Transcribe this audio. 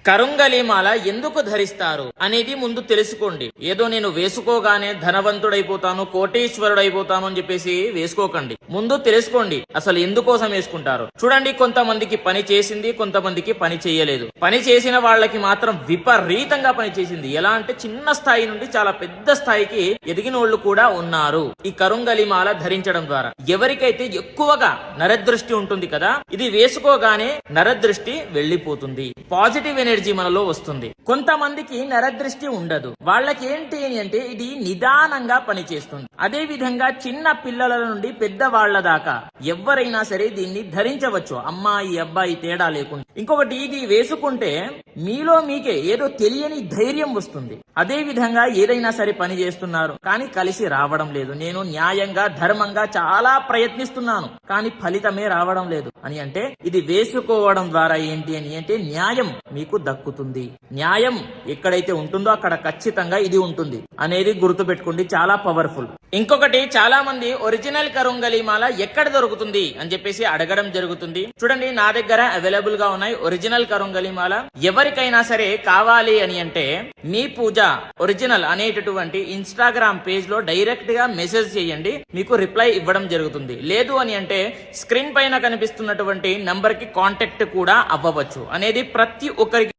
కరుంగలి మాల ఎందుకు ధరిస్తారు అనేది ముందు తెలుసుకోండి. ఏదో నేను వేసుకోగానే ధనవంతుడైపోతాను, కోటీశ్వరుడైపోతాను అని చెప్పేసి వేసుకోకండి. ముందు తెలుసుకోండి అసలు ఎందుకోసం వేసుకుంటారు. చూడండి, కొంతమందికి పని చేసింది, కొంతమందికి పని చేయలేదు. పని చేసిన వాళ్ళకి మాత్రం విపరీతంగా పని చేసింది. ఎలా అంటే చిన్న స్థాయి నుండి చాలా పెద్ద స్థాయికి ఎదిగిన వాళ్ళు కూడా ఉన్నారు ఈ కరుంగలి మాల ధరించడం ద్వారా. ఎవరికైతే ఎక్కువగా నరదృష్టి ఉంటుంది కదా, ఇది వేసుకోగానే నరదృష్టి వెళ్లిపోతుంది, పాజిటివ్ ఎనర్జీ మనలో వస్తుంది. కొంతమందికి నరదృష్టి ఉండదు. వాళ్ళకి ఏంటి అంటే ఇది నిదానంగా పనిచేస్తుంది. అదే విధంగా చిన్న పిల్లల నుండి పెద్దవాళ్ల దాకా ఎవరైనా సరే దీన్ని ధరించవచ్చు, అమ్మాయి అబ్బాయి తేడా లేకుండా. ఇంకొకటి, ఇది వేసుకుంటే మీలో మీకే ఏదో తెలియని ధైర్యం వస్తుంది. అదే విధంగా ఏదైనా సరే పని చేస్తున్నారు కానీ కలిసి రావడం లేదు, నేను న్యాయంగా ధర్మంగా చాలా ప్రయత్నిస్తున్నాను కానీ ఫలితమే రావడం లేదు అని అంటే ఇది వేసుకోవడం ద్వారా ఏంటి అని అంటే న్యాయం మీకు దక్కుతుంది. న్యాయం ఎక్కడైతే ఉంటుందో అక్కడ ఖచ్చితంగా ఇది ఉంటుంది అనేది గుర్తు పెట్టుకోండి, చాలా పవర్ఫుల్. ఇంకొకటి, చాలా మంది ఒరిజినల్ కరుంగలి మాల ఎక్కడ దొరుకుతుంది అని చెప్పేసి అడగడం జరుగుతుంది. చూడండి, నా దగ్గర అవైలబుల్ గా ఉన్నాయి ఒరిజినల్ కరుంగలి మాల. ఎవరికైనా సరే కావాలి అని అంటే మీ పూజ ఒరిజినల్ అనేటటువంటి ఇన్స్టాగ్రామ్ పేజ్ లో డైరెక్ట్ గా మెసేజ్ చేయండి, మీకు రిప్లై ఇవ్వడం జరుగుతుంది. లేదు అని అంటే స్క్రీన్ పైన కనిపిస్తున్నటువంటి నంబర్ కి కాంటాక్ట్ కూడా అవ్వవచ్చు అనేది ప్రతి ఒక్కరికి